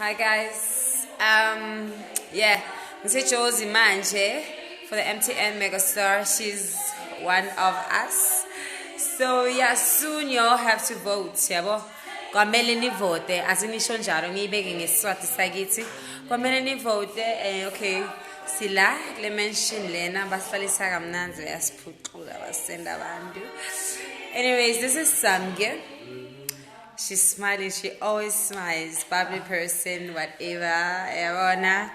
Hi guys. Yeah, Mr. Josie Manje for the MTN Megastar. She's one of us. So yeah, soon y'all have to vote. Yabo. Kwamele ni vote. Azinisho njalo ngiyibeke ngesiswati sakithi. Kwamele ni vote. Okay. Sila le mention lena basifalisa kamnanzi yasiphucula basenda abantu. Anyways, this is Samge. She's smiling. She always smiles. Bubbly person, whatever. Erona.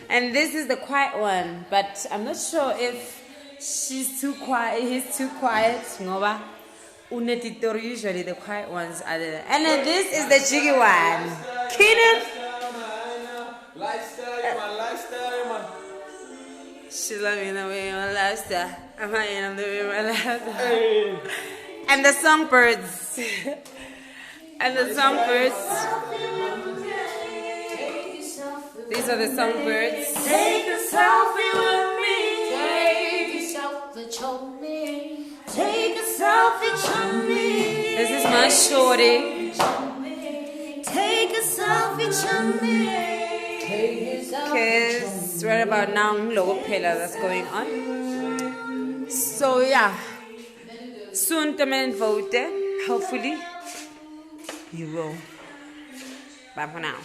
And this is the quiet one. But I'm not sure if she's too quiet. He's too quiet. Ngoba unetitor usually the quiet ones are there. And then this is the jiggy one. Keenan. Lifestyle, man. She's loving the way my lifestyle. I'm the way my lifestyle. And the songbirds. And the songbirds. These are the songbirds. Take a selfie with me. Take a selfie with me. Take a selfie with me. This is my shorty. Take a selfie with me. Because right about now, logo pillar that's going on. So yeah, soon come and vote. Hopefully, you will. Bye for now.